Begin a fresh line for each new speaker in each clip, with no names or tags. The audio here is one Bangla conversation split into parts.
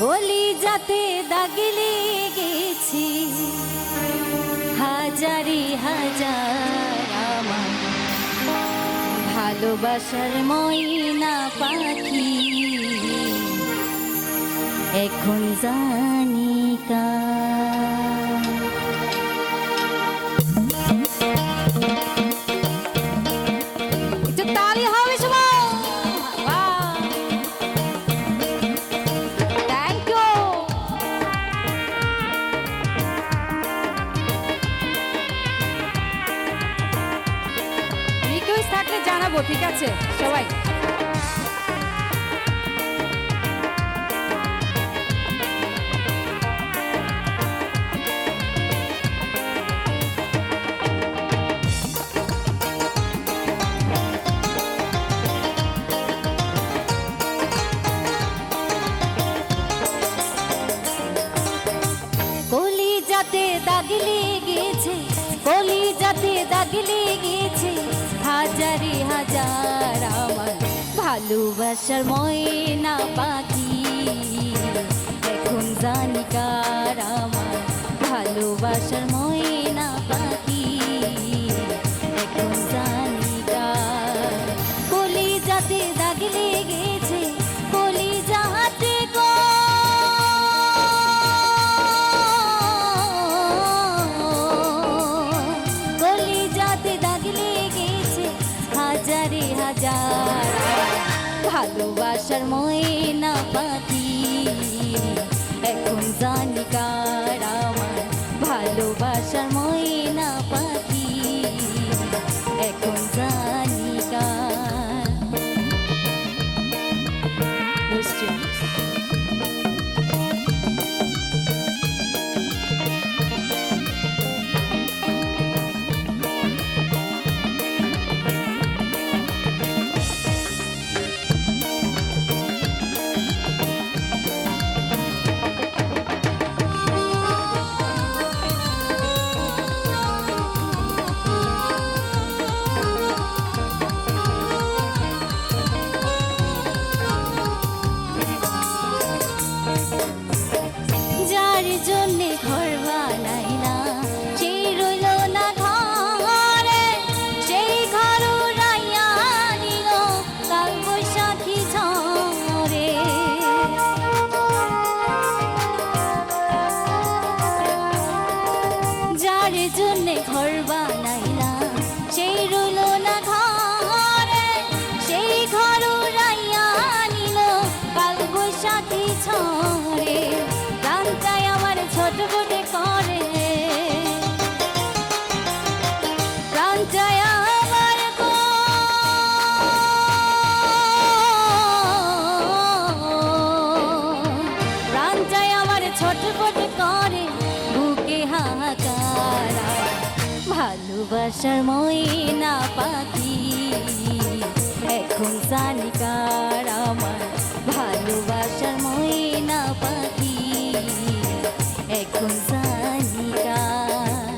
কলিজাতে দাগ লেগেছে হাজারি হাজার আমার ভালোবাসার ময়না পাখি এখন জানি কার। একটু তালি হবে সবাই। Thank you. রিকোয়েস্ট থাকলে জানাবো, ঠিক আছে সবাই। কলিজাতে দাগ লেগেছে, কলিজাতে দাগ লেগেছে হাজারি হাজার আমার ভালোবাসার ময়না পাখি এখন জানি কার আমার ভালোবাসার ময়না পাখি এখন জানি কার। কলিজাতে দাগ লেগেছে, কলিজাতে গো হাজারে হাজার ভালোবাসার ময়না পাখি এখন জানি কার আমার ভালোবাসার ময়না পাখি এখন জানি কার। যার জন্যে ঘর বানাইলাম সেই রইল না ঘরে, সেই ঘর উড়াইয়া নিল কাল বৈশাখী ঝড়ে। যার জন্যে ঘর বানাইলাম সেই রইল না ঘরে, সেই ঘর উড়াইয়া নিল কাল বৈশাখী ঝড়ে। প্রাণটাই আমার ছটফটে করে, প্রাণটাই আমার গো প্রাণটাই আমার ছটফটে করে বুকে হাহাকার। ভালোবাসার ময়না পাখি এখন জানি কার আমার ভালোবাসার ময়না পাখি এখন জানি কার।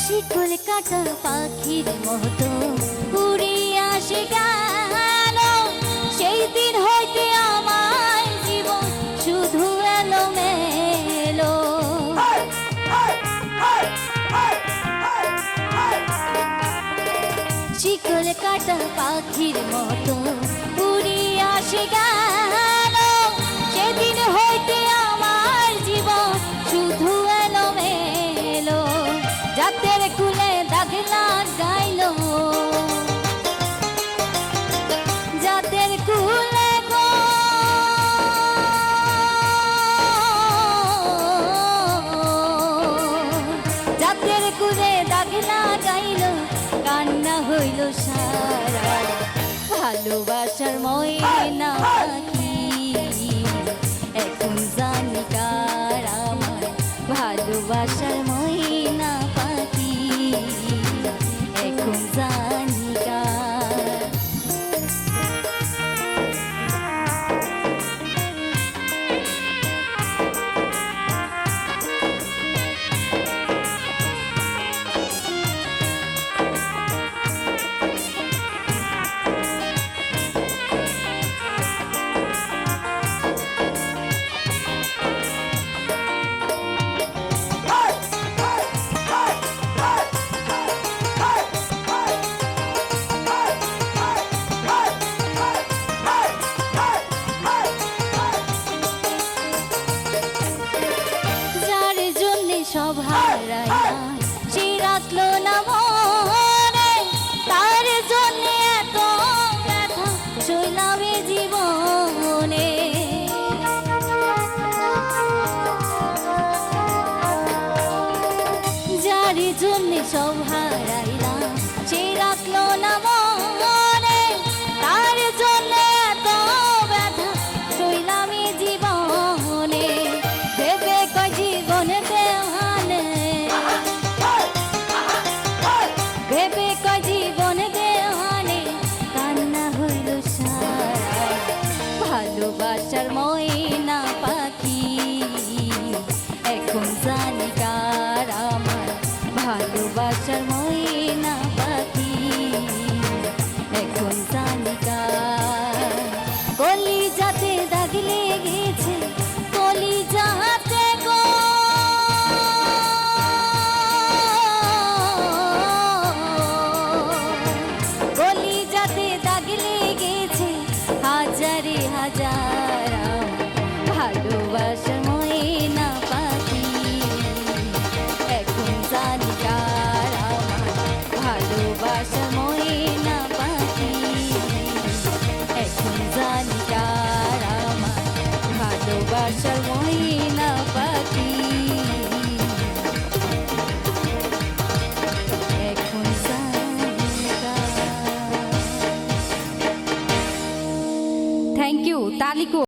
শিকল কাটা পাখির মতো উড়ে আসে গেল, সেই দিন হইতে আমার জীবন শুধু এলো মেলো। শিকল কাটা পাখির মতো উড়ে আসে গেল, সেদিন হইতে আমার জীবন শুধু এলো মেলো। জাতের কুলে দাগ লাগাইলো, জাতের কুলে গো জাতের কুলে দাগ লাগাইলো, কান্না হইল সারা ভালোবাসার ময়না পাখি ভালোবাসার ময়না পাখি এখন জানি কার। সব হারাইয়া সে রাখলো না মনে, তার জন্য এত ব্যথা সইলামে জীবনে। যার জন্য সব হারাইলাম সে রাখলো না মনে, তার জন্য এত ব্যথা সইলামে জীবনে। ভেবে কয় জীবন ভেবে কয় জীবন দেওয়ানে কান্না হইল সারা। ভালোবাসার ময়না পাখি এখন জানি কার আমার, ভালোবাসার ময়না পাখি এখন জানি কার। কলিজাতে দাগ লেগেছে, কলিজাতে গো হাজারে হাজার ভালোবাসার ময়না পাখি এখন জানি কার আমার, ভালোবাসার ময়না পাখি এখন জানি কার আমার, ভালোবাসার ময়না পাখি এখন জানি কার। Thank you. তালিকো।